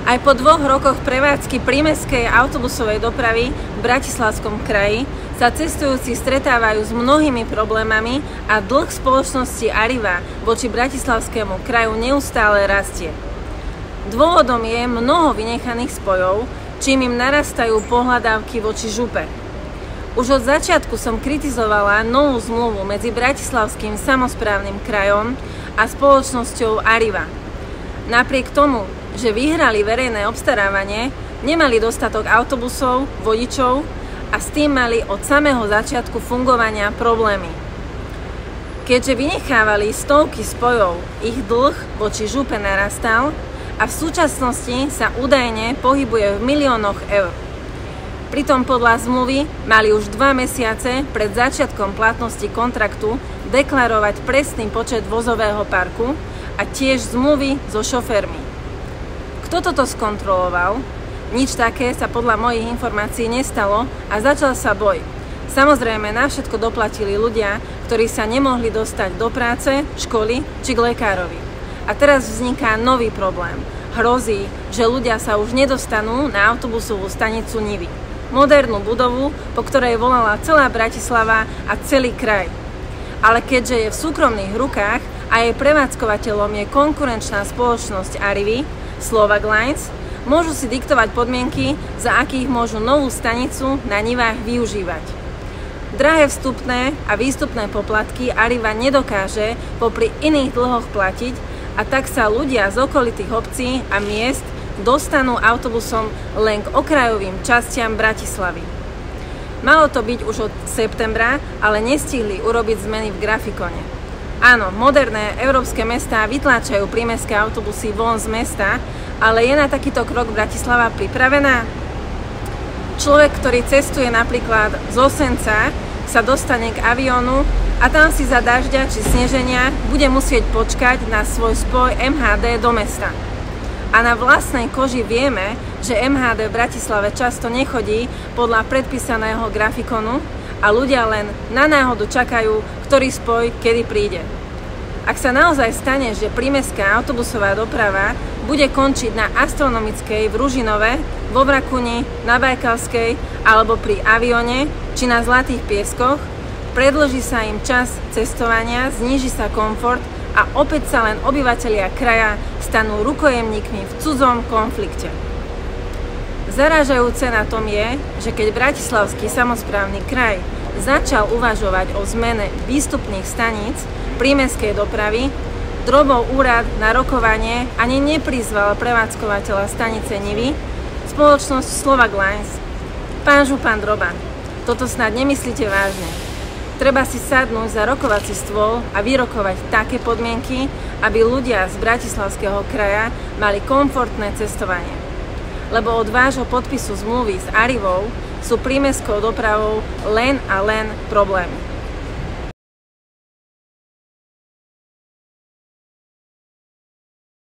Aj po 2 rokoch prevádzky prímestskej autobusovej dopravy v Bratislavskom kraji sa cestujúci stretávajú s mnohými problémami a dlh spoločnosti Arriva voči bratislavskému kraju neustále rastie. Dôvodom je mnoho vynechaných spojov, čím im narastajú pohľadávky voči župe. Už od začiatku som kritizovala novú zmluvu medzi Bratislavským samosprávnym krajom a spoločnosťou Arriva. Napriek tomu, že vyhrali verejné obstarávanie, nemali dostatok autobusov, vodičov a s tým mali od samého začiatku fungovania problémy. Keďže vynechávali stovky spojov, ich dlh voči župe narastal a v súčasnosti sa údajne pohybuje v miliónoch eur. Pritom podľa zmluvy mali už 2 mesiace pred začiatkom platnosti kontraktu deklarovať presný počet vozového parku a tiež zmluvy so šoférmi. Kto toto skontroloval? Nič také sa podľa mojich informácií nestalo a začal sa boj. Samozrejme, na všetko doplatili ľudia, ktorí sa nemohli dostať do práce, školy či k lekárovi. A teraz vzniká nový problém. Hrozí, že ľudia sa už nedostanú na autobusovú stanicu Nivy. Modernú budovu, po ktorej volala celá Bratislava a celý kraj. Ale keďže je v súkromných rukách a jej prevádzkovateľom je konkurenčná spoločnosť Arrivy, Slovak Lines, môžu si diktovať podmienky, za akých môžu novú stanicu na Nivách využívať. Drahé vstupné a výstupné poplatky Arriva nedokáže popri iných dlhoch platiť a tak sa ľudia z okolitých obcí a miest dostanú autobusom len k okrajovým častiam Bratislavy. Malo to byť už od septembra, ale nestihli urobiť zmeny v grafikone. Áno, moderné európske mestá vytláčajú prímestské autobusy von z mesta, ale je na takýto krok Bratislava pripravená? Človek, ktorý cestuje napríklad z Osenca, sa dostane k aviónu a tam si za dažďa či sneženia bude musieť počkať na svoj spoj MHD do mesta. A na vlastnej koži vieme, že MHD v Bratislave často nechodí podľa predpísaného grafikonu a ľudia len na náhodu čakajú, ktorý spoj kedy príde. Ak sa naozaj stane, že prímestská autobusová doprava bude končiť na Astronomickej v Ružinove, vo Vrakuni, na Bajkalskej alebo pri Avione či na Zlatých pieskoch, predĺží sa im čas cestovania, zníži sa komfort a opäť sa len obyvatelia kraja stanú rukojemníkmi v cudzom konflikte. Zarážajúce na tom je, že keď Bratislavský samosprávny kraj začal uvažovať o zmene výstupných staníc prímestskej dopravy, Drobov úrad na rokovanie ani neprizval prevádzkovateľa stanice Nivy, spoločnosť Slovak Lines. Pán župan Droban, toto snad nemyslíte vážne. Treba si sadnúť za rokovací stôl a vyrokovať také podmienky, aby ľudia z Bratislavského kraja mali komfortné cestovanie. Lebo od vášho podpisu zmluvy s Arrivou sú prímestskou dopravou len a len problémy.